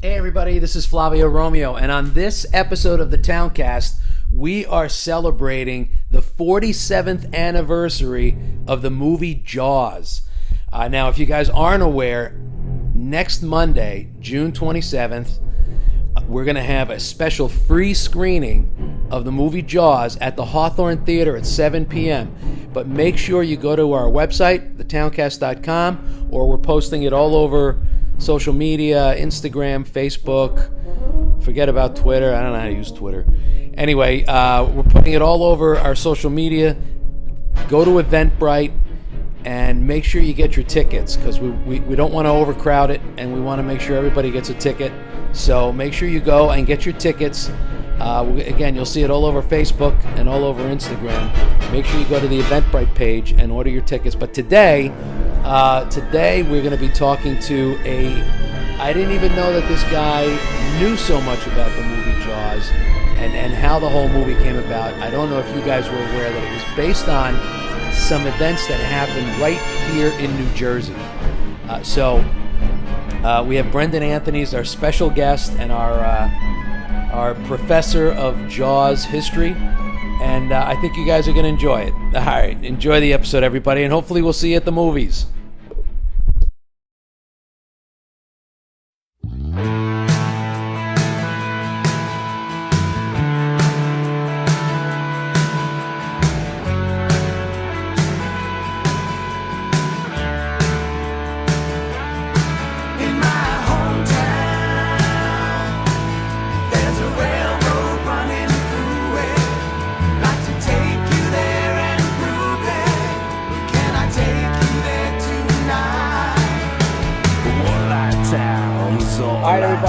Hey everybody, this is Flavio Romeo, and on this episode of the Towncast, we are celebrating the 47th anniversary of the movie Jaws. Now, if you guys aren't aware, next Monday, June 27th, we're going to have a special free screening of the movie Jaws at the Hawthorne Theater at 7 p.m. But make sure you go to our website, thetowncast.com, or we're posting it all over social media, Instagram, Facebook. Forget about Twitter. I don't know how to use Twitter. Anyway, we're putting it all over our social media. Go to Eventbrite and make sure you get your tickets, because we don't want to overcrowd it, and we want to make sure everybody gets a ticket. So make sure you go and get your tickets. Again, you'll see it all over Facebook and all over Instagram. Make sure you go to the Eventbrite page and order your tickets. But today we're going to be talking to I didn't even know that this guy knew so much about the movie Jaws and how the whole movie came about. I don't know if you guys were aware that it was based on some events that happened right here in New Jersey. So we have Brendan Anthony as our special guest and our professor of Jaws history. And I think you guys are going to enjoy it. All right, enjoy the episode, everybody, and hopefully we'll see you at the movies.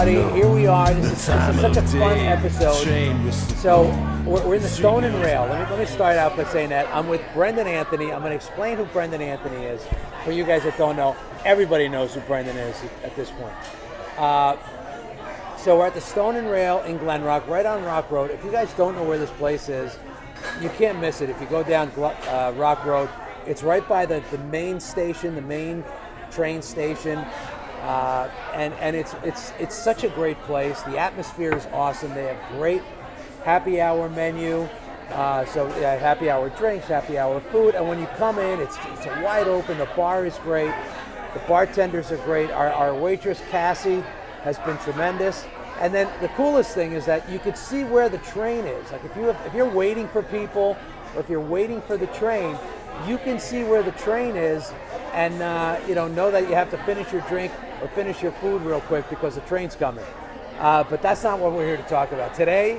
Here we are. This is such a fun episode. So we're in the Stone and Rail. Let me start out by saying that I'm with Brendan Anthony. I'm going to explain who Brendan Anthony is. For you guys that don't know, everybody knows who Brendan is at this point. So we're at the Stone and Rail in Glen Rock, right on Rock Road. If you guys don't know where this place is, you can't miss it. If you go down Rock Road, it's right by the main station, the main train station. And it's such a great place. The atmosphere is awesome. They have great happy hour menu. So happy hour drinks, happy hour food. And when you come in, it's a wide open. The bar is great. The bartenders are great. Our waitress, Cassie, has been tremendous. And then the coolest thing is that you could see where the train is. Like if you're waiting for people, or if you're waiting for the train, you can see where the train is, and know that you have to finish your drink or finish your food real quick because the train's coming. But that's not what we're here to talk about. Today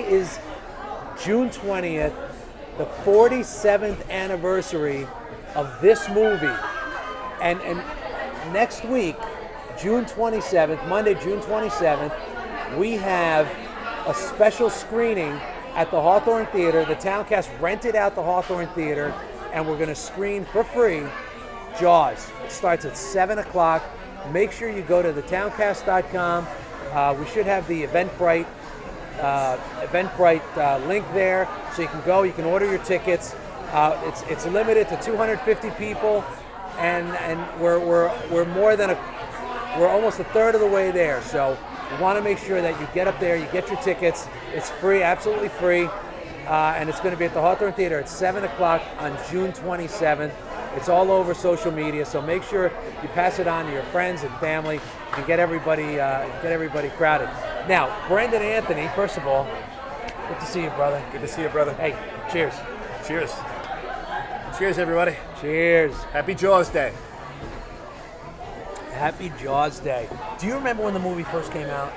is June 20th, the 47th anniversary of this movie. And next week, June 27th, Monday, June 27th, we have a special screening at the Hawthorne Theater. The Towncast rented out the Hawthorne Theater, and we're going to screen for free Jaws. It starts at 7 o'clock. Make sure you go to thetowncast.com. We should have the Eventbrite link there, so you can go. You can order your tickets. It's limited to 250 people, and we're almost a third of the way there. So we want to make sure that you get up there, you get your tickets. It's free, absolutely free. And it's going to be at the Hawthorne Theater at 7 o'clock on June 27th. It's all over social media, so make sure you pass it on to your friends and family and get everybody crowded. Now, Brendan Anthony, first of all, good to see you, brother. Good to see you, brother. Hey, cheers. Cheers. Cheers, everybody. Cheers. Happy Jaws Day. Happy Jaws Day. Do you remember when the movie first came out?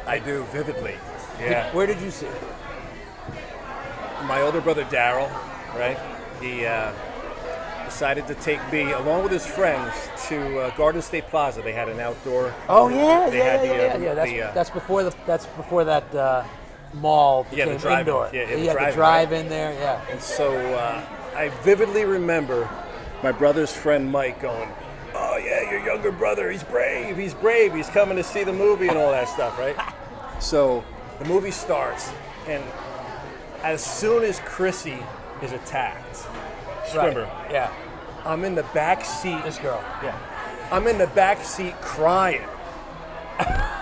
I do, vividly. Yeah. Where did you see it? My older brother, Daryl, right? He decided to take me, along with his friends, to Garden State Plaza. They had an outdoor. Oh yeah, That's before that mall became indoor. The drive-in there. Yeah. And so I vividly remember my brother's friend Mike going, "Oh yeah, your younger brother, he's brave. He's coming to see the movie and all that stuff, right?" So the movie starts, and as soon as Chrissy is attacked, swimmer. Right. Yeah. I'm in the back seat. This girl. Yeah. I'm in the back seat crying.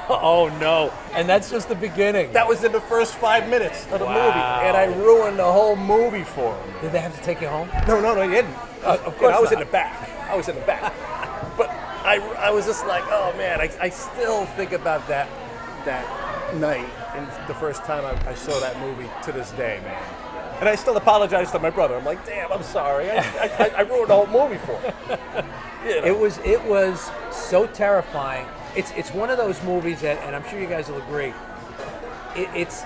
Oh no! And that's just the beginning. That was in the first 5 minutes of the Wow. movie, and I ruined the whole movie for him. Did they have to take you home? No, you didn't. Of course I was not. in the back. But I was just like, oh man, I still think about that night and the first time I saw that movie to this day, man. And I still apologize to my brother. I'm like, damn, I'm sorry. I ruined the whole movie for him. You know? It was so terrifying. It's one of those movies that, and I'm sure you guys will agree, it's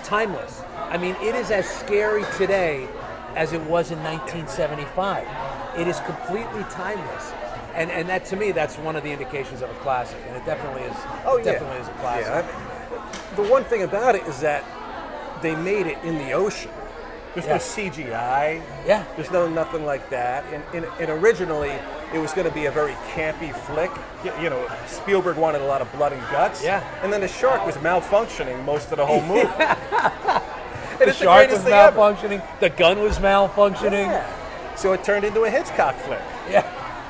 timeless. I mean, it is as scary today as it was in 1975. It is completely timeless. And that, to me, that's one of the indications of a classic, and it definitely is. Definitely is a classic. Yeah, the one thing about it is that they made it in the ocean. There's no CGI. Yeah. There's nothing like that. And originally, it was going to be a very campy flick. You know, Spielberg wanted a lot of blood and guts. Yeah. And then the shark was malfunctioning most of the whole movie. The shark was malfunctioning. The gun was malfunctioning. Yeah. So it turned into a Hitchcock flick. Yeah.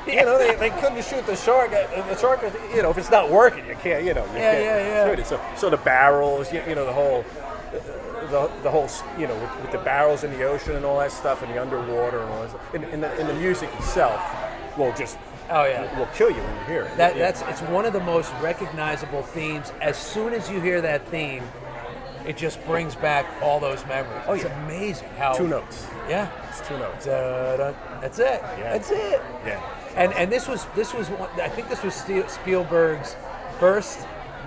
You know, they couldn't shoot the shark. The shark, you know, if it's not working, you can't, you can't shoot it. So the barrels, you know, the whole, you know, with the barrels in the ocean and all that stuff, and the underwater and all that stuff. And the music itself will just, will kill you when you hear it. It's one of the most recognizable themes. As soon as you hear that theme, it just brings back all those memories. It's amazing how 2 notes. Yeah, it's 2 notes. That's it. Yeah. That's it. Yeah. And this was one, I think this was Spielberg's first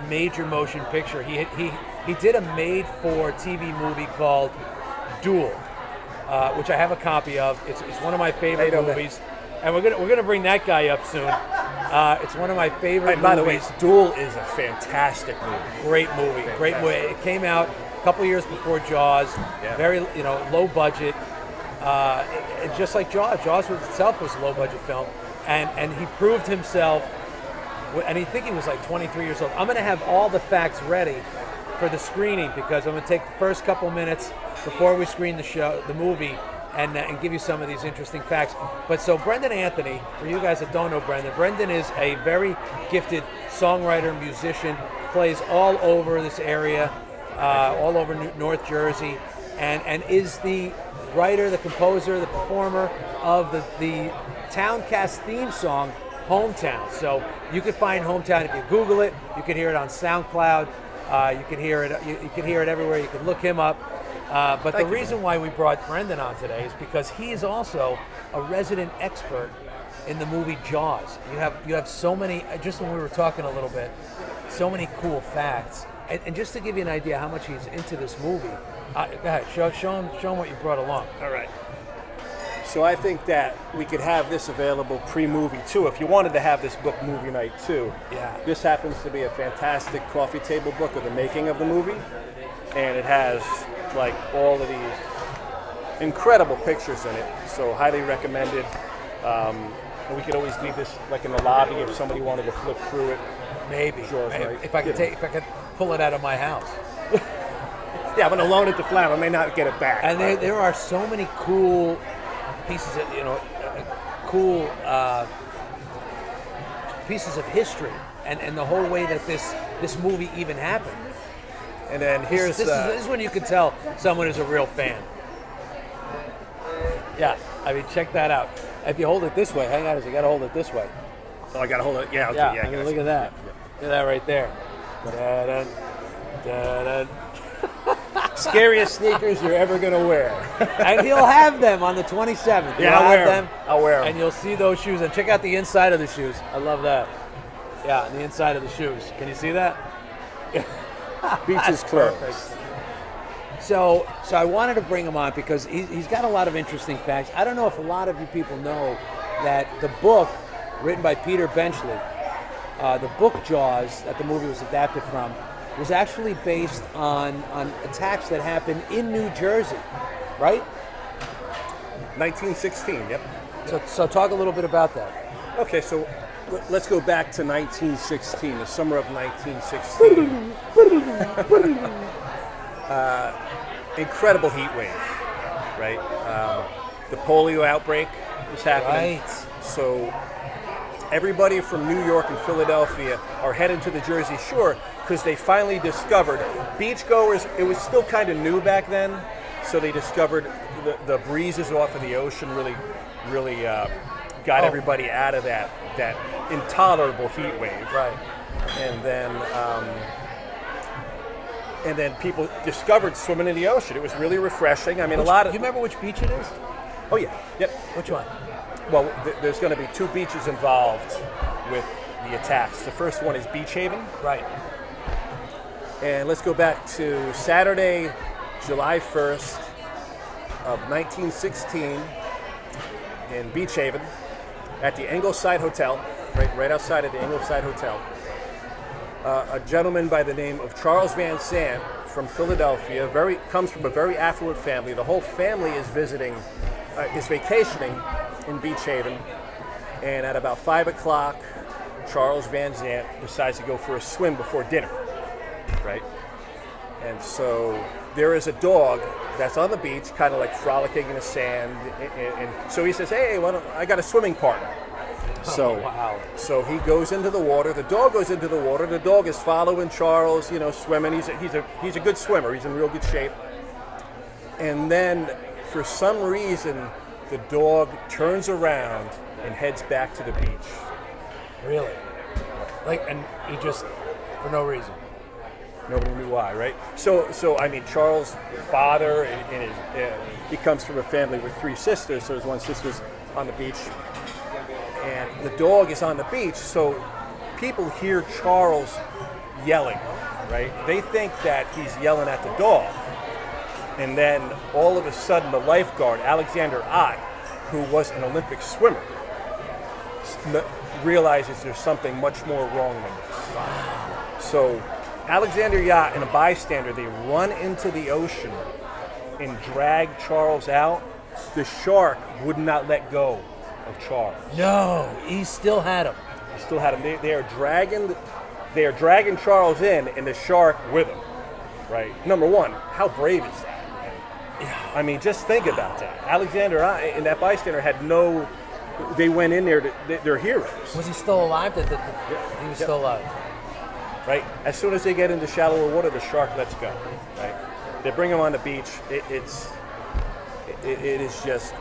major motion picture. He did a made-for-TV movie called Duel, which I have a copy of. It's one of my favorite movies, and we're gonna bring that guy up soon. It's one of my favorite movies. By the way, Duel is a fantastic movie. Great movie. Fantastic. Great movie. It came out a couple years before Jaws. Yeah. Very, low budget. Just like Jaws. Jaws itself was a low budget film, and he proved himself. And I think he was like 23 years old. I'm going to have all the facts ready for the screening, because I'm going to take the first couple minutes before we screen the movie, and give you some of these interesting facts. But so Brendan Anthony, for you guys that don't know Brendan is a very gifted songwriter, musician, plays all over this area, all over North Jersey, and is the writer, the composer, the performer of the Towncast theme song, Hometown. So you can find Hometown if you Google it. You can hear it on SoundCloud. You can hear it. You can hear it everywhere. You can look him up. But the reason why we brought Brendan on today is because he is also a resident expert in the movie Jaws. You have so many. Just when we were talking a little bit, so many cool facts. And just to give you an idea how much he's into this movie, go ahead, show him what you brought along. All right. So I think that we could have this available pre-movie too. If you wanted to have this book movie night too, this happens to be a fantastic coffee table book of the making of the movie, and it has like all of these incredible pictures in it. So highly recommended. And we could always leave this like in the lobby if somebody wanted to flip through it. Maybe. Right? If I could pull it out of my house. Yeah, I'm gonna loan it to Flam. I may not get it back. And there are so many cool pieces of pieces of history, and the whole way that this movie even happened. And then here's this is when you can tell someone is a real fan. Yeah, I mean, check that out. If you hold it this way, hang on, you got to hold it this way. Oh, I got to hold it. Yeah, okay, yeah. I mean, look at that. Look at that right there. Da-dun, da-dun. Scariest sneakers you're ever gonna wear. And he'll have them on the 27th. Yeah, I'll wear them. And you'll see those shoes. And check out the inside of the shoes. I love that. Yeah, the inside of the shoes. Can you see that? Beach is closed. Perfect. So I wanted to bring him on because he's got a lot of interesting facts. I don't know if a lot of you people know that the book written by Peter Benchley, the book Jaws that the movie was adapted from, was actually based on attacks that happened in New Jersey, right? 1916, yep. So talk a little bit about that. Okay, so let's go back to 1916, the summer of 1916. Incredible heat wave, right? The polio outbreak was happening. Right. So everybody from New York and Philadelphia are heading to the Jersey Shore because they finally discovered beachgoers. It was still kind of new back then, so they discovered the breezes off of the ocean really got everybody out of that intolerable heat wave. Right. And then people discovered swimming in the ocean. It was really refreshing. I mean, You remember which beach it is? Oh yeah, yep. Which one? Well, there's going to be 2 beaches involved with the attacks. The first one is Beach Haven. Right. And let's go back to Saturday, July 1st of 1916 in Beach Haven at the Ingleside Hotel, right outside of the Ingleside Hotel. A gentleman by the name of Charles Van Sant from Philadelphia, comes from a very affluent family. The whole family is vacationing in Beach Haven, and at about 5 o'clock, Charles Van Sant decides to go for a swim before dinner, right? And so there is a dog that's on the beach, kind of like frolicking in the sand, and so he says, "Hey, I got a swimming partner." So, wow. So he goes into the water. The dog goes into the water. The dog is following Charles, swimming. He's a good swimmer. He's in real good shape. And then, for some reason, the dog turns around and heads back to the beach. Really? And he just, for no reason. Nobody knew why, right? So I mean, Charles' father, he comes from a family with 3 sisters. So his one sister's on the beach. And the dog is on the beach, so people hear Charles yelling, right? They think that he's yelling at the dog. And then all of a sudden, the lifeguard, Alexander Ott, who was an Olympic swimmer, realizes there's something much more wrong than this. Wow. So Alexander Yacht and a bystander, they run into the ocean and drag Charles out. The shark would not let go of Charles. No, he still had him. He still had him. They are dragging Charles in, and the shark with him. Right. Number one, how brave is that? Yeah. I mean, just think about that. Alexander and that bystander had no. They went in there. They're heroes. Was he still alive? He was still alive. Right. As soon as they get into shallower water, the shark lets go. Right. They bring him on the beach. It is just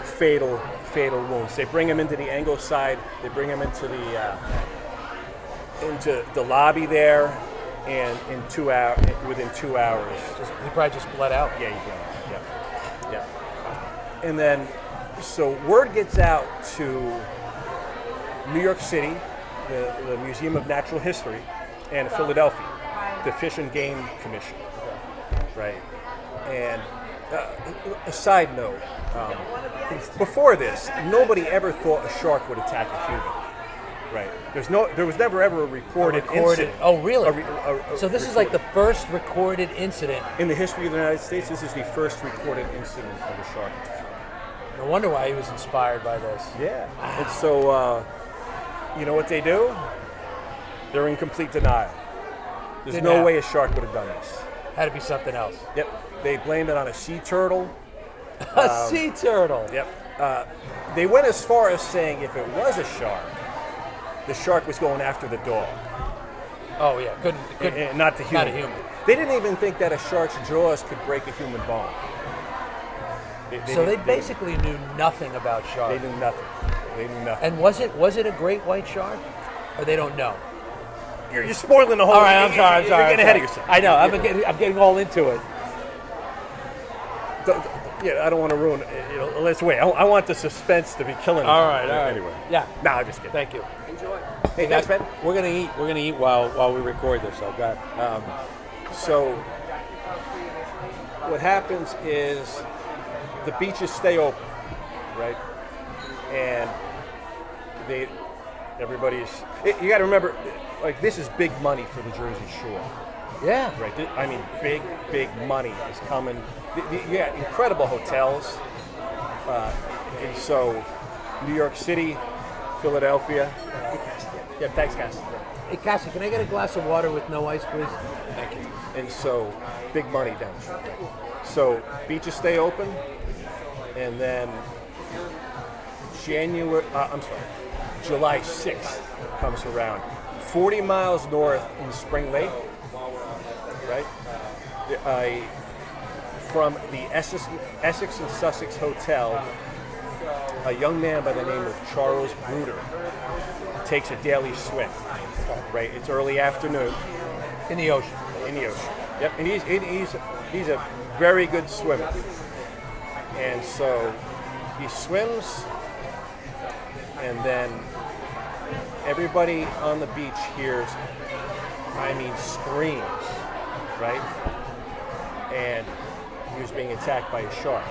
fatal wounds. They bring him into the Ingleside. They bring him into the lobby there, and within 2 hours, He probably just bled out. yeah, he bled out. Yeah. And then, so word gets out to New York City, the Museum of Natural History, and Philadelphia, the Fish and Game Commission, right? And a side note, before this, nobody ever thought a shark would attack a human, right? There was never ever a recorded incident. Oh, really? So this is like the first recorded incident. In the history of the United States, this is the first recorded incident of a shark attack. No wonder why he was inspired by this. Yeah. Wow. And so, you know what they do? They're in complete denial. There's no way a shark would have done this. Had to be something else. Yep. They blamed it on a sea turtle. A sea turtle. Yep. They went as far as saying if it was a shark, the shark was going after the dog. Oh yeah, couldn't not the human. Not a human. They didn't even think that a shark's jaws could break a human bone. They basically knew nothing about sharks. They knew nothing. And was it a great white shark, or they don't know? You're spoiling the whole. All right, I'm sorry. You're getting ahead of yourself. I know. I'm getting all into it. Yeah, I don't want to ruin it. Let's wait. I want the suspense to be killing. All right. Anyway. Yeah. No, I'm just kidding. Thank you. Enjoy. Hey, thanks, man. We're gonna eat. We're gonna eat while we record this. So, go ahead. So, what happens is the beaches stay open, right? And everybody's. You got to remember, like, this is big money for the Jersey Shore. Yeah. Right. I mean, big money is coming. You got incredible hotels. And so, New York City, Philadelphia. Yeah, thanks, Cass. Hey, Cassie, can I get a glass of water with no ice, please? Thank you. And so, big money down there. So, beaches stay open, and then July 6th comes around. 40 miles north in Spring Lake, right? From the Essex and Sussex Hotel, a young man by the name of Charles Bruder takes a daily swim. Right, it's early afternoon. In the ocean. In the ocean. Yep, and he's a very good swimmer. And so he swims, and then everybody on the beach hears, screams, right? And he was being attacked by a shark,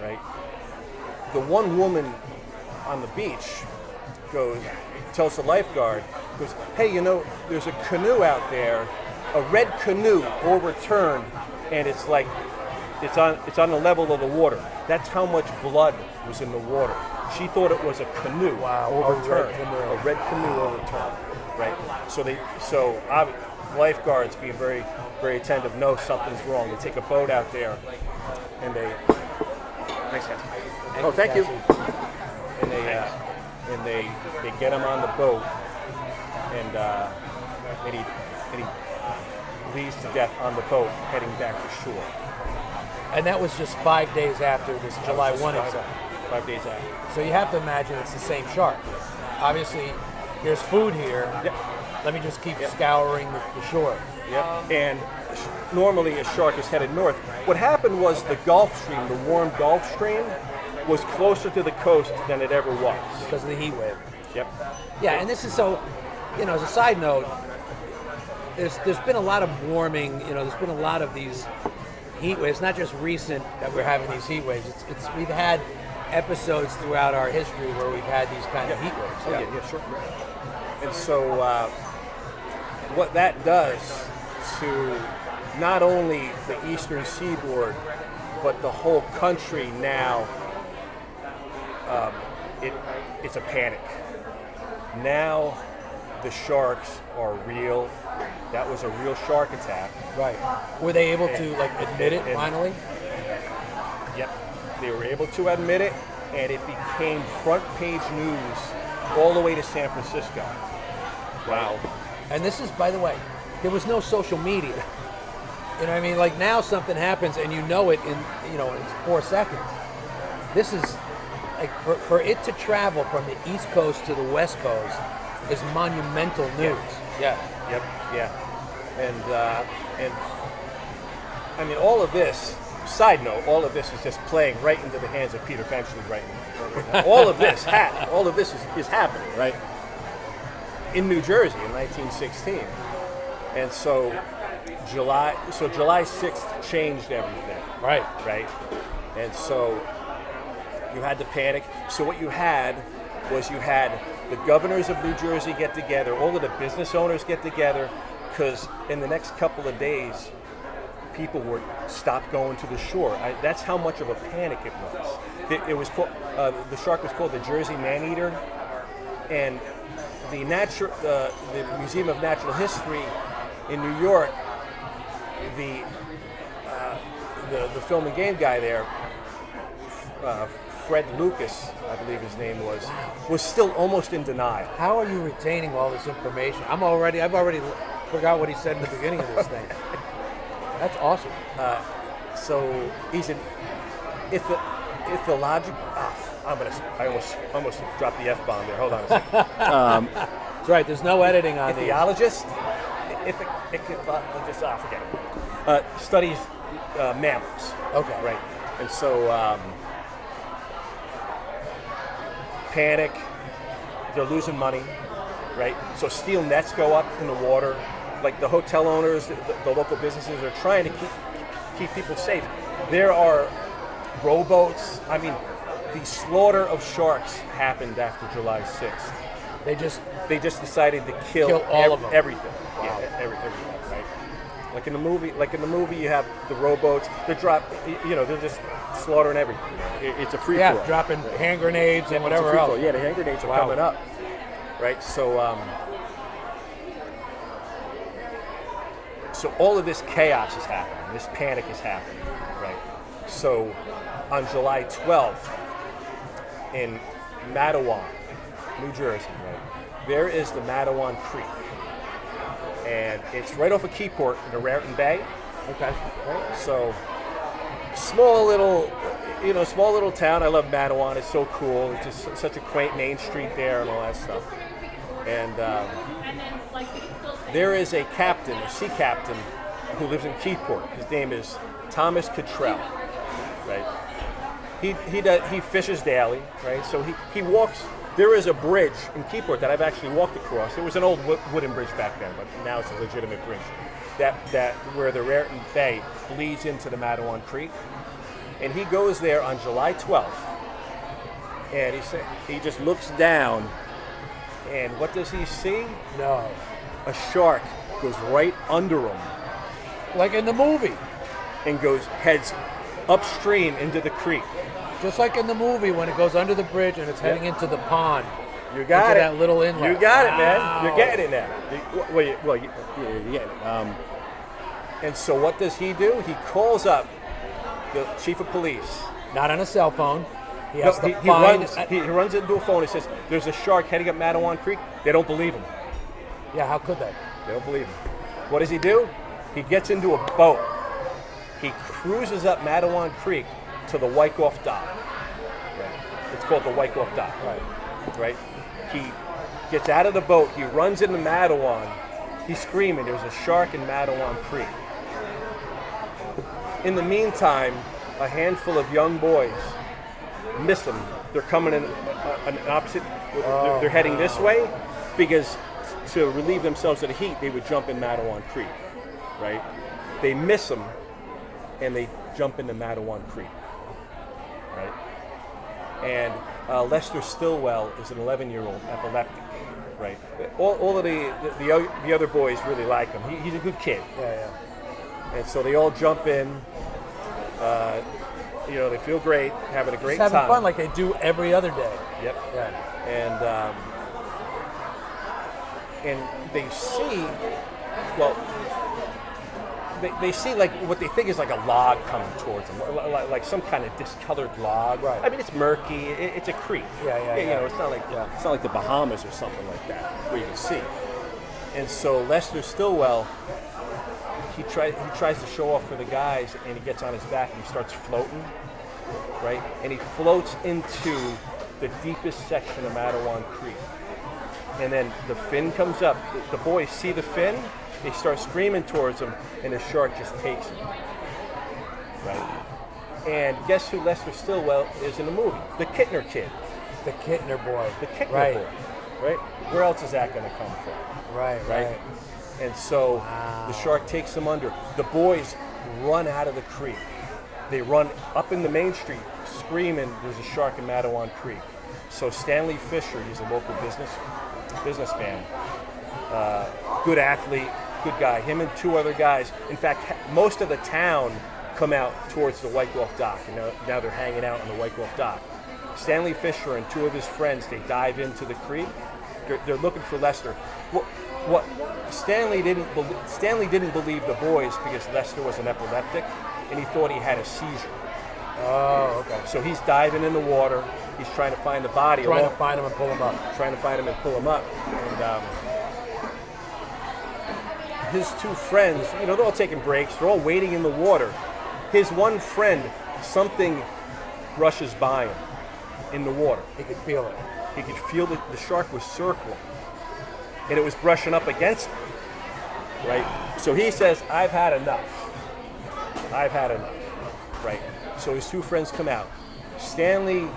right? The one woman on the beach tells the lifeguard, goes, hey, there's a canoe out there, a red canoe overturned, and it's on the level of the water. That's how much blood was in the water. She thought it was a canoe overturned, a red canoe overturned, right? So lifeguards being very, very attentive, know something's wrong. They take a boat out there, and thanks guys. Oh, thank you. And they get him on the boat, and he bleeds to death on the boat heading back to shore. And that was just 5 days after this July 1 incident. 5 days after. So you have to imagine it's the same shark. Obviously, there's food here. Yep. Let me just keep scouring the shore. Yep. And normally a shark is headed north. What happened was the Gulf Stream, the warm Gulf Stream, was closer to the coast than it ever was. Because of the heat wave. Yep. Yeah, and this is so, as a side note, there's been a lot of warming, there's been a lot of these heat waves, not just recent that we're having these heat waves. We've had episodes throughout our history where we've had these kind of heat waves. Oh, yeah, sure. And so what that does to not only the eastern seaboard, but the whole country now, it's a panic. Now the sharks are real. That was a real shark attack. Right. Were they able to admit it finally? Yep. They were able to admit it, and it became front page news all the way to San Francisco. Wow. And this is, by the way, there was no social media. You know what I mean? Like now something happens and you know it in 4 seconds. This is like for it to travel from the East Coast to the West Coast is monumental news. Yeah. Yep. Yeah. And all of this. Side note: all of this is just playing right into the hands of Peter Benchley right now. All of this is happening right in New Jersey in 1916, and so July 6th changed everything. Right. And so you had the panic. So what you had was the governors of New Jersey get together, all of the business owners get together, because in the next couple of days, people would stop going to the shore. That's how much of a panic it was. It was called, the shark was called the Jersey Maneater, and the Museum of Natural History in New York, the film and game guy there, Fred Lucas, I believe his name was still almost in denial. How are you retaining all this information? I've already forgot what he said in the beginning of this thing. That's awesome. So he's an ethological. I almost dropped the F-bomb there. Hold on a second. That's right. There's no editing on these. Ethologist. Forget it. Studies mammals. Okay. Right. And so panic. They're losing money. Right. So steel nets go up in the water. Like the hotel owners, the local businesses are trying to keep people safe. There are rowboats. I mean, the slaughter of sharks happened after July 6th. They just decided to kill all of them. Everything. Wow. Yeah, everything, right? Like in the movie, you have the rowboats. They're just slaughtering everything. It's a free for all. Yeah, dropping hand grenades and whatever else. Yeah, the hand grenades are coming up, right? So. So all of this chaos is happening, this panic is happening, right? So on July 12th in Mattawan, New Jersey, right? There is the Matawan Creek. And it's right off of Keyport in the Raritan Bay. Okay. Right? So, small little town. I love Matawan. It's so cool. It's just such a quaint main street there and all that stuff. And there is a captain, a sea captain, who lives in Keyport. His name is Thomas Cottrell, right? He fishes daily, right? So he walks. There is a bridge in Keyport that I've actually walked across. It was an old wooden bridge back then, but now it's a legitimate bridge. That where the Raritan Bay bleeds into the Matawan Creek, and he goes there on July 12th, and he just looks down, and what does he see? No. A shark goes right under him, Like in the movie. and heads upstream into the creek. Just like in the movie when it goes under the bridge and it's heading into the pond. You got into it. that little inlet. You got it, man. Wow. You're getting it now. You're getting it. And so what does he do? He calls up the chief of police. Not on a cell phone. He No, has to he find... runs into a phone and says, there's a shark heading up Matawan Creek. They don't believe him. Yeah, how could they? They don't believe him. What does he do? He gets into a boat. He cruises up Matawan Creek to the Wyckoff Dock. Right. It's called the Wyckoff Dock. Right. He gets out of the boat. He runs into Matawan. He's screaming, there's a shark in Matawan Creek. In the meantime, a handful of young boys miss him. They're coming in an opposite. They're heading this way because to relieve themselves of the heat, they would jump in Matawan Creek, right? They miss him, and they jump into Matawan Creek, right? And Lester Stillwell is an 11-year-old epileptic, right? All of the other boys really like him. He's a good kid. Yeah. And so they all jump in. They feel great, having a great Just having time. fun like they do every other day. Yep. Yeah. And they see, they see like what they think is like a log coming towards them, like some kind of discolored log. Right. I mean, it's murky. It's a creek. Yeah. It's not like the Bahamas or something like that where you can see. And so Lester Stillwell, he tries to show off for the guys, and he gets on his back and he starts floating, right? And he floats into the deepest section of Matawan Creek. And then the fin comes up. The boys see the fin. They start screaming towards him, and the shark just takes him. Right? And guess who Lester Stillwell is in the movie? The Kittner kid. The Kittner boy. The Kittner Right. boy. Right? Where else is that going to come from? Right. And so Wow. the shark takes them under. The boys run out of the creek. They run up in the main street screaming, there's a shark in Matawan Creek. So Stanley Fisher, he's a local businessman, good athlete, good guy. Him and two other guys. In fact, most of the town come out towards the Wyckoff Dock, and now they're hanging out on the Wyckoff Dock. Stanley Fisher and two of his friends, they dive into the creek. They're looking for Lester. What Stanley didn't believe the boys because Lester was an epileptic, and he thought he had a seizure. Oh, okay. So he's diving in the water. He's trying to find the body. Trying to find him and pull him up. And his two friends, they're all taking breaks. They're all waiting in the water. His one friend, something brushes by him in the water. He could feel it. He could feel that the shark was circling, and it was brushing up against him. Right? So he says, I've had enough. Right? So his two friends come out. Stanley,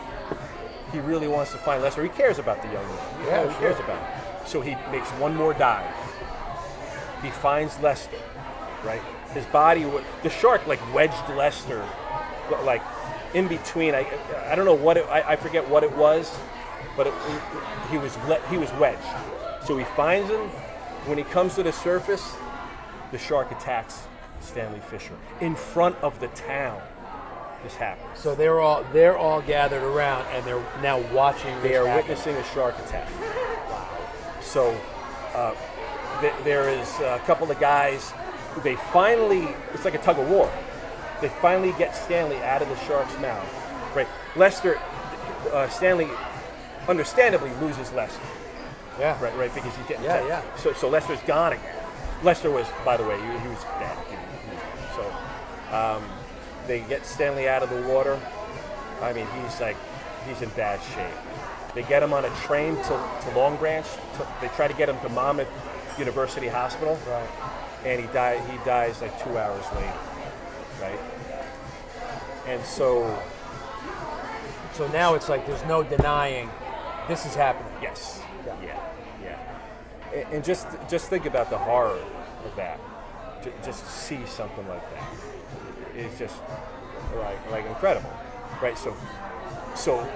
he really wants to find Lester. He cares about the young man. Yeah, He cares about him. So he makes one more dive. He finds Lester, right? His body, the shark wedged Lester, in between. I don't know what I forget what it was, but he was wedged. So he finds him. When he comes to the surface, the shark attacks Stanley Fisher in front of the town. This happens. So they're all gathered around, and they're now watching. They are witnessing a shark attack. Wow. So there is a couple of guys. They finally, it's like a tug of war. They finally get Stanley out of the shark's mouth. Right. Stanley understandably loses Lester. Yeah. Right, because he's getting Yeah. So Lester's gone again. Lester was, by the way, he was dead. He was dead. So they get Stanley out of the water. I mean, he's in bad shape. They get him on a train to Long Branch. They try to get him to Monmouth University Hospital. Right. And he dies like 2 hours later. Right. And so now it's like there's no denying this is happening. yes. Yeah. Yeah. And just think about the horror of that. Just to see something like that. It's just like incredible, right? So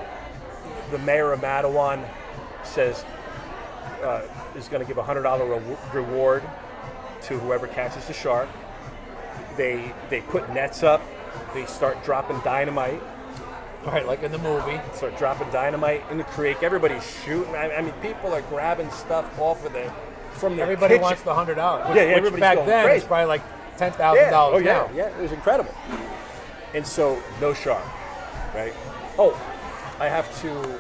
the mayor of Matawan says is going to give a $100 reward to whoever catches the shark. They put nets up. They start dropping dynamite. Right, like in the movie. Start dropping dynamite in the creek. Everybody's shooting. I mean, people are grabbing stuff from their Everybody kitchen. wants the $100. Yeah, which everybody's back going then crazy. it's probably like $10,000 Oh now. yeah, it was incredible. And so no shark, right? Oh, I have to.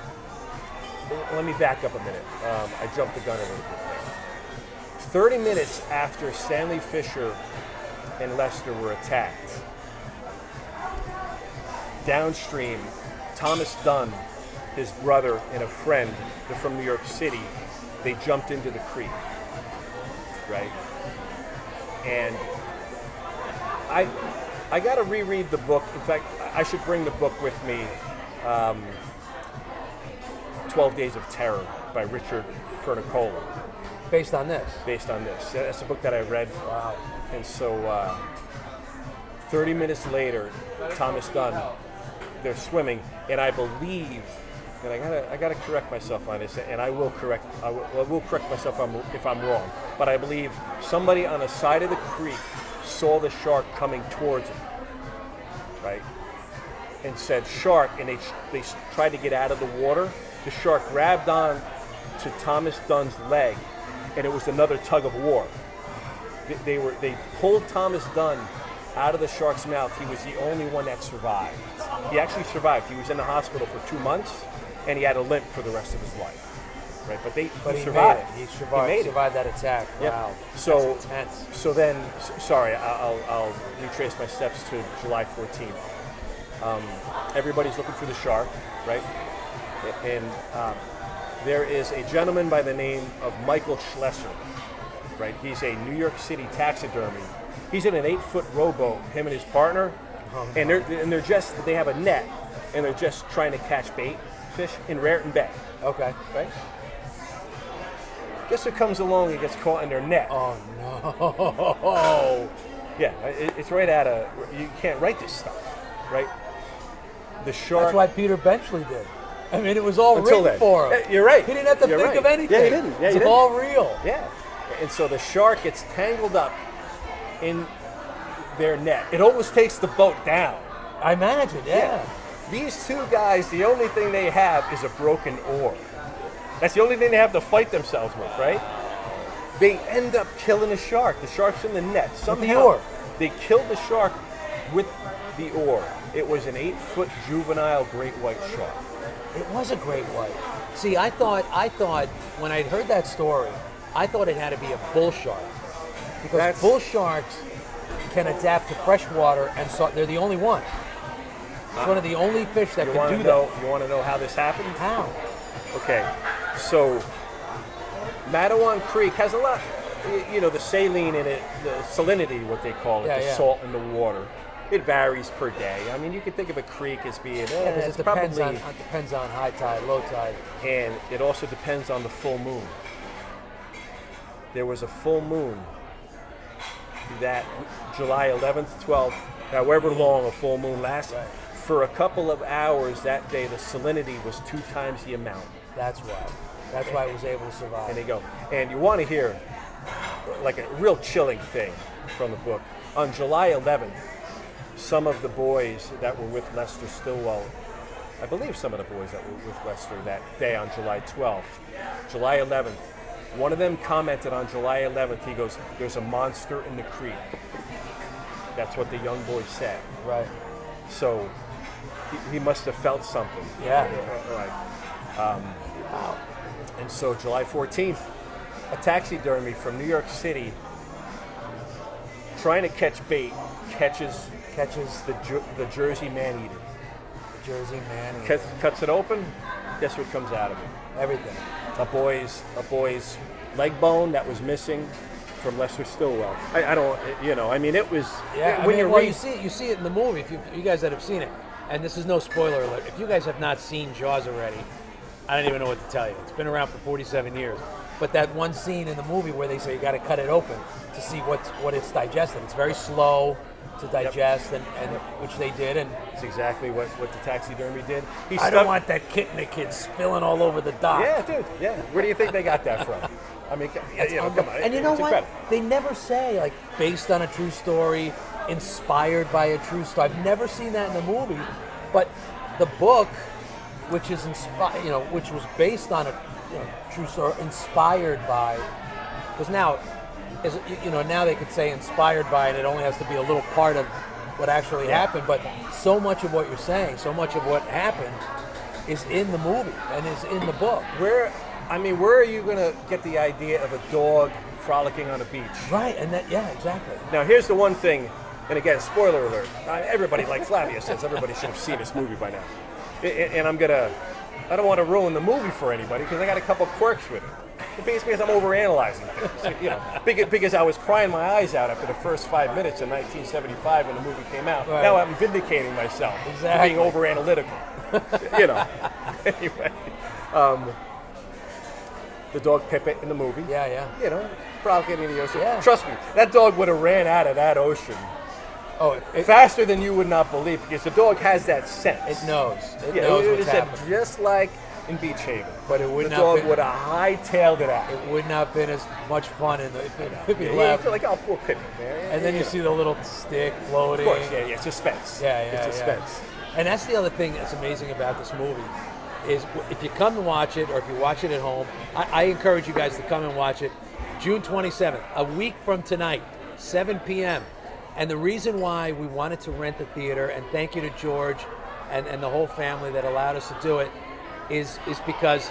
Let me back up a minute. I jumped the gun a little bit there. 30 minutes after Stanley Fisher and Lester were attacked, downstream, Thomas Dunn, his brother and a friend, they're from New York City, they jumped into the creek, right? And I got to reread the book. In fact, I should bring the book with me, 12 Days of Terror by Richard Fernicola. Based on this. Based on this. That's a book that I read. Wow. And so 30 minutes later, Thomas Dunn, they're swimming, and I believe, and I gotta correct myself on this, and I will correct myself if I'm wrong, but I believe somebody on the side of the creek saw the shark coming towards him, right? And said shark, and they tried to get out of the water. The shark grabbed on to Thomas Dunn's leg, and it was another tug of war. They pulled Thomas Dunn out of the shark's mouth. He was the only one that survived. He actually survived. He was in the hospital for 2 months, and he had a limp for the rest of his life. Right, but he survived. Made it. He survived that attack. Yep. Wow. So that's intense. So then, sorry, I'll retrace my steps to July 14th. Everybody's looking for the shark, right? And there is a gentleman by the name of Michael Schlesser, right? He's a New York City taxidermy. He's in an 8-foot rowboat, him and his partner, and they have a net, and they're just trying to catch bait fish in Raritan Bay. Okay. Right? Guess who comes along and gets caught in their net? Oh no. Yeah, it's right out of. You can't write this stuff, right? The shark. That's why Peter Benchley did. I mean, it was all Until written then. for him. You're right. He didn't have to You're think right. of anything. Yeah, he didn't. Yeah, he it's didn't. all real. Yeah. And so the shark gets tangled up in their net. It almost takes the boat down. I imagine, yeah. These two guys, the only thing they have is a broken oar. That's the only thing they have to fight themselves with, right? They end up killing the shark. The shark's in the net. Somehow, with the oar. They killed the shark with the oar. It was an 8-foot juvenile great white shark. It was a great white. See, I thought when I heard that story, I thought it had to be a bull shark. Because bull sharks can adapt to fresh water, and so they're the only one. It's one of the only fish that can do that. You want to know how this happened? How? Okay, so Matawan Creek has a lot, the saline in it, the salinity, what they call it, the salt in the water. It varies per day. I mean, you can think of a creek as being, it depends on high tide, low tide. And it also depends on the full moon. There was a full moon that July 11th, 12th, however long a full moon lasts, for a couple of hours that day, the salinity was 2 times the amount. That's why. That's why it was able to survive. And they go. And you want to hear like a real chilling thing from the book. On July 11th, some of the boys that were with Lester Stillwell, I believe some of the boys that were with Lester that day on July 12th, July 11th, one of them commented on July 11th, he goes, "There's a monster in the creek." That's what the young boy said. Right. So he must have felt something. Yeah. Wow. And so July 14th, a taxidermy from New York City trying to catch bait catches the Jersey man-eater. The Jersey man-eater. Cuts it open, guess what comes out of it? Everything. A boy's leg bone that was missing from Lester Stillwell. I don't, I mean, it was... Yeah, when you see it in the movie, if you guys that have seen it, and this is no spoiler alert, if you guys have not seen Jaws already, I don't even know what to tell you. It's been around for 47 years. But that one scene in the movie where they say you got to cut it open to see what it's digested. It's very slow to digest, and which they did. And it's exactly what the taxidermy did. I don't want that kid spilling all over the dock. Yeah, dude. Yeah. Where do you think they got that from? I mean, come on. And you know what? Incredible. They never say, like, based on a true story, inspired by a true story. I've never seen that in the movie. But the book, which is which was based on a true story, inspired by, because now, now they could say inspired by, and it only has to be a little part of what actually happened. But so much of what you're saying, so much of what happened, is in the movie and is in the book. Where are you going to get the idea of a dog frolicking on a beach? Right, and exactly. Now, here's the one thing, and again, spoiler alert. Everybody, like Flavia says, everybody should have seen this movie by now. And I don't want to ruin the movie for anybody because I got a couple quirks with it. Basically, because I'm overanalyzing things, because I was crying my eyes out after the first 5 minutes in 1975 when the movie came out. Right. Now I'm vindicating myself for being overanalytical. Anyway, the dog Pipit in the movie. Yeah. Frolicking in the ocean. Yeah. Trust me, that dog would have ran out of that ocean. Faster than you would not believe, because the dog has that sense. It knows. It knows what's happening. Just like in Beach Haven. But it would the dog would have hightailed it out. It would not have been as much fun if he left. left. You feel like, oh, poor Pippin, man. And then you see the little stick floating. Of course, yeah, suspense. It's suspense. And that's the other thing that's amazing about this movie, is if you come and watch it, or if you watch it at home, I encourage you guys to come and watch it. June 27th, a week from tonight, 7 p.m. And the reason why we wanted to rent the theater, and thank you to George and the whole family that allowed us to do it, is because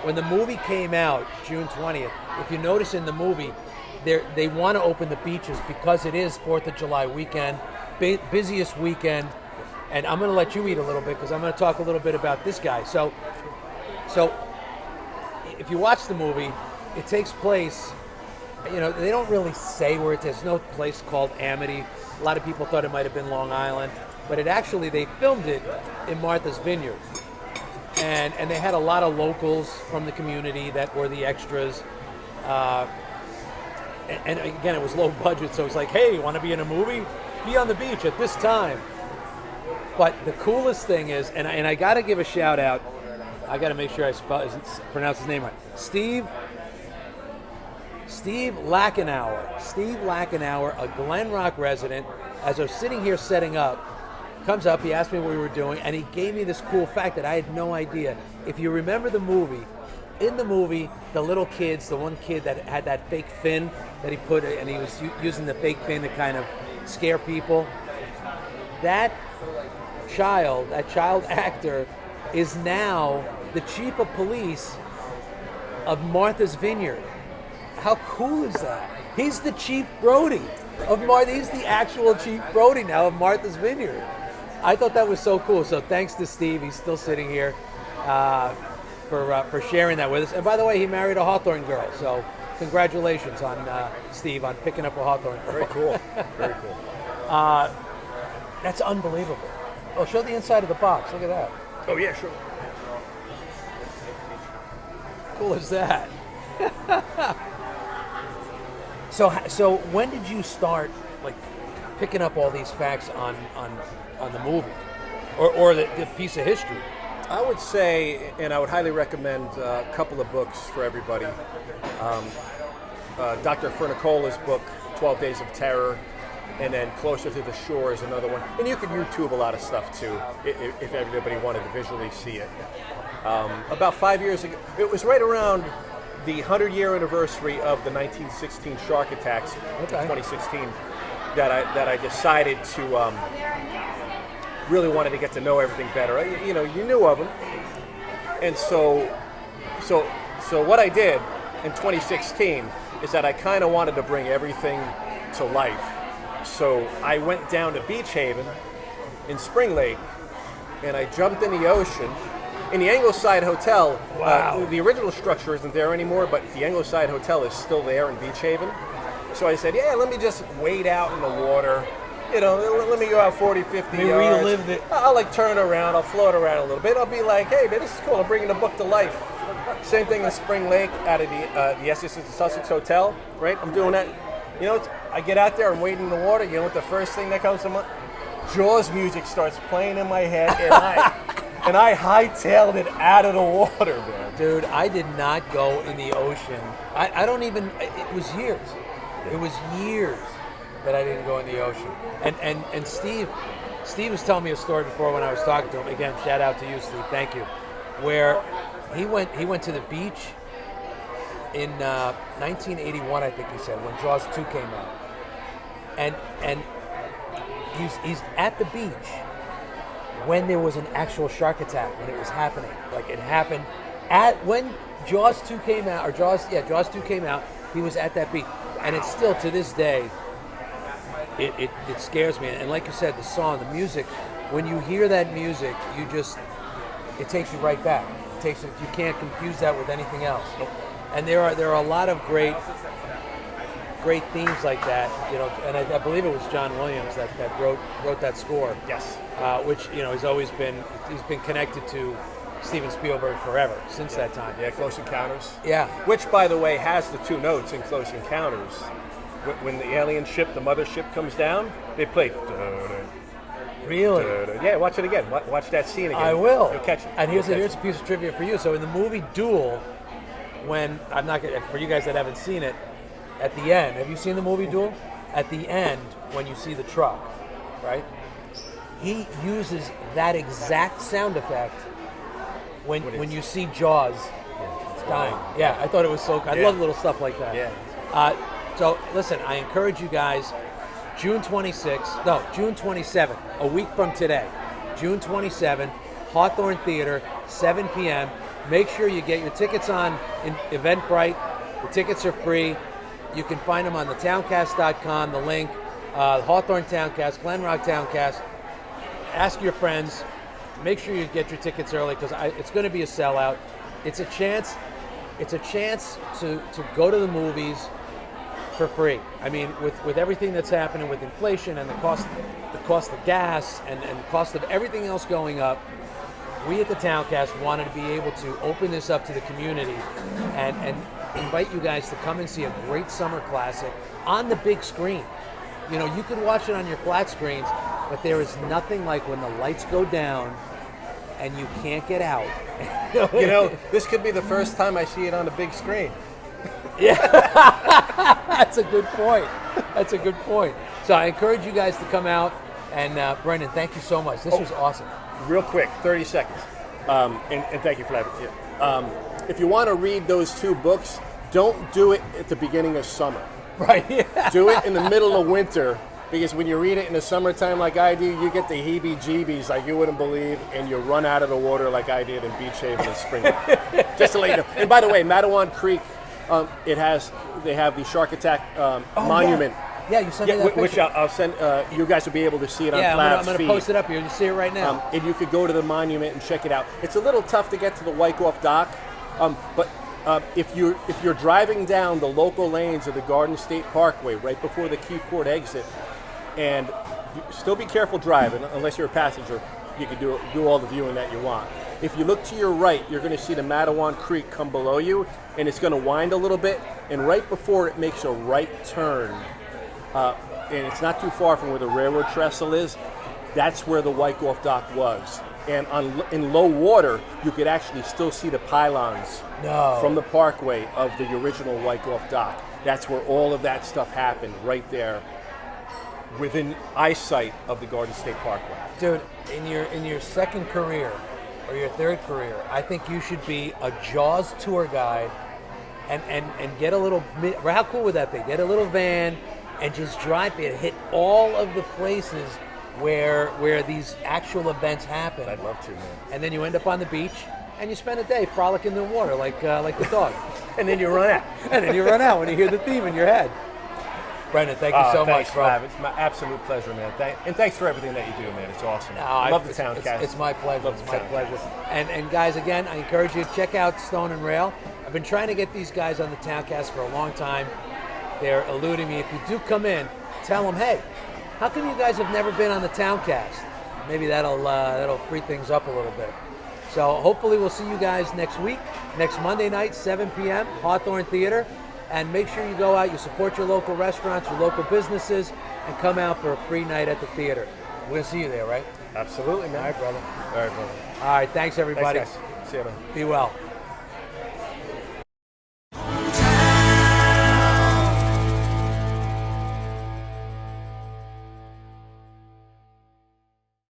when the movie came out, June 20th, if you notice in the movie, they want to open the beaches because it is 4th of July weekend, busiest weekend. And I'm going to let you eat a little bit because I'm going to talk a little bit about this guy. So if you watch the movie, it takes place, they don't really say where it is. There's no place called Amity. A lot of people thought it might have been Long Island, but they filmed it in Martha's Vineyard. And they had a lot of locals from the community that were the extras. And again, it was low budget, so it was like, hey, you want to be in a movie? Be on the beach at this time. But the coolest thing is, and I got to give a shout out, I got to make sure I pronounce his name right. Steve Lachenauer. Steve Lachenauer, a Glen Rock resident, as I was sitting here setting up, comes up, he asked me what we were doing, and he gave me this cool fact that I had no idea. If you remember the movie, in the movie, the little kids, the one kid that had that fake fin that he put, and he was using the fake fin to kind of scare people, that child actor is now the chief of police of Martha's Vineyard. How cool is that? He's the chief Brody of Martha. He's the actual chief Brody now of Martha's Vineyard. I thought that was so cool. So thanks to Steve. He's still sitting here for sharing that with us. And by the way, he married a Hawthorne girl. So congratulations on Steve on picking up a Hawthorne girl. Very cool. Very cool. That's unbelievable. Oh, show the inside of the box. Look at that. Oh, yeah, sure. Cool as that. So when did you start picking up all these facts on the movie or the piece of history? I would say, and I would highly recommend a couple of books for everybody. Dr. Fernicola's book, 12 Days of Terror, and then Closer to the Shore is another one. And you can YouTube a lot of stuff too, if everybody wanted to visually see it. About 5 years ago, it was right around the 100-year anniversary of the 1916 shark attacks, 2016, that I decided to really wanted to get to know everything better. You knew of them, and so So what I did in 2016 is that I kind of wanted to bring everything to life. So I went down to Beach Haven in Spring Lake, and I jumped in the ocean. In the Ingleside Hotel, the original structure isn't there anymore, but the Ingleside Hotel is still there in Beach Haven. So I said, yeah, let me just wade out in the water. You know, let me go out 40, 50 yards. Relived it. I'll like turn around, I'll float around a little bit. I'll be like, hey, man, this is cool. I'm bringing the book to life. Same thing in Spring Lake out of the Essex and Sussex Hotel, right? I'm doing that. You know, I get out there, I'm wading in the water. You know what the first thing that comes to mind? Jaws music starts playing in my head, and I hightailed it out of the water, man. Dude, I did not go in the ocean. I don't even, it was years. It was years that I didn't go in the ocean. And Steve was telling me a story before when I was talking to him. Again, shout out to you, Steve. Thank you. Where he went to the beach in 1981, I think he said, when Jaws 2 came out. And he's at the beach when there was an actual shark attack, when it was happening. Like, it happened when Jaws 2 came out, Jaws 2 came out, he was at that beach. And it's still, to this day, it scares me. And like you said, the song, the music, when you hear that music, it takes you right back. You can't confuse that with anything else. And there are a lot of great themes like that, you know. And I believe it was John Williams that wrote that score. Yes. Which, you know, he's been connected to Steven Spielberg forever, since that time. Yeah, Close Encounters. Yeah. Which, by the way, has the two notes in Close Encounters. When the alien ship, the mothership, comes down, they play. Really? Yeah, watch it again. Watch that scene again. I will. You'll catch it. And here's a piece of trivia for you. So in the movie Duel, for you guys that haven't seen it, at the end, have you seen the movie Duel? At the end, when you see the truck, right? He uses that exact sound effect when you see Jaws dying. Yeah, I thought it was so cool. I love little stuff like that. Yeah. So listen, I encourage you guys, June 27th, a week from today, June 27th, Hawthorne Theater, 7 p.m. Make sure you get your tickets on Eventbrite. The tickets are free. You can find them on thetowncast.com, the link, Hawthorne Towncast, Glen Rock Towncast. Ask your friends. Make sure you get your tickets early, because it's going to be a sellout. It's a chance to go to the movies for free. I mean, with everything that's happening with inflation and the cost of gas and the cost of everything else going up, we at the Towncast wanted to be able to open this up to the community and invite you guys to come and see a great summer classic on the big screen. You know, you could watch it on your flat screens, but there is nothing like when the lights go down and you can't get out. You know, this could be the first time I see it on the big screen. Yeah, that's a good point. So I encourage you guys to come out. And Brendan, thank you so much. This was awesome. Real quick, 30 seconds. And thank you for that. If you want to read those two books, don't do it at the beginning of summer. Right. Yeah. Do it in the middle of winter, because when you read it in the summertime like I do, you get the heebie-jeebies like you wouldn't believe, and you run out of the water like I did in Beach Haven in spring. Just to let you know. And by the way, Matawan Creek, they have the shark attack monument. Yeah, you sent me that picture. Which I'll send. You guys will be able to see it on Flav's I'm going to post it up here. You see it right now. And you could go to the monument and check it out. It's a little tough to get to the Wyckoff Dock, but if you're driving down the local lanes of the Garden State Parkway right before the Keyport exit, and still be careful driving unless you're a passenger, you can do all the viewing that you want. If you look to your right, you're going to see the Matawan Creek come below you, and it's going to wind a little bit, and right before it makes a right turn, and it's not too far from where the railroad trestle is, that's where the Wyckoff Dock was. And in low water, you could actually still see the pylons from the parkway of the original Wyckoff Dock. That's where all of that stuff happened, right there, within eyesight of the Garden State Parkway. Dude, in your second career or your third career, I think you should be a Jaws tour guide and get a little. How cool would that be? Get a little van and just drive it, hit all of the places where these actual events happen. I'd love to, man. And then you end up on the beach, and you spend a day frolicking in the water like the dog. And then you run out. And then you run out when you hear the theme in your head. Brendan, thank you so thanks, much, bro. Flav. It's my absolute pleasure, man. And thanks for everything that you do, man. It's awesome. I love the Towncast. It's my pleasure. It's my pleasure. And guys, again, I encourage you to check out Stone and Rail. I've been trying to get these guys on the Towncast for a long time. They're eluding me. If you do come in, tell them, hey, how come you guys have never been on the Towncast? Maybe that'll free things up a little bit. So hopefully we'll see you guys next week, next Monday night, 7 p.m., Hawthorne Theater. And make sure you go out, you support your local restaurants, your local businesses, and come out for a free night at the theater. We're going to see you there, right? Absolutely, man. All right, brother. All right, brother. All right, thanks, everybody. Thanks, guys. See you, man. Be well.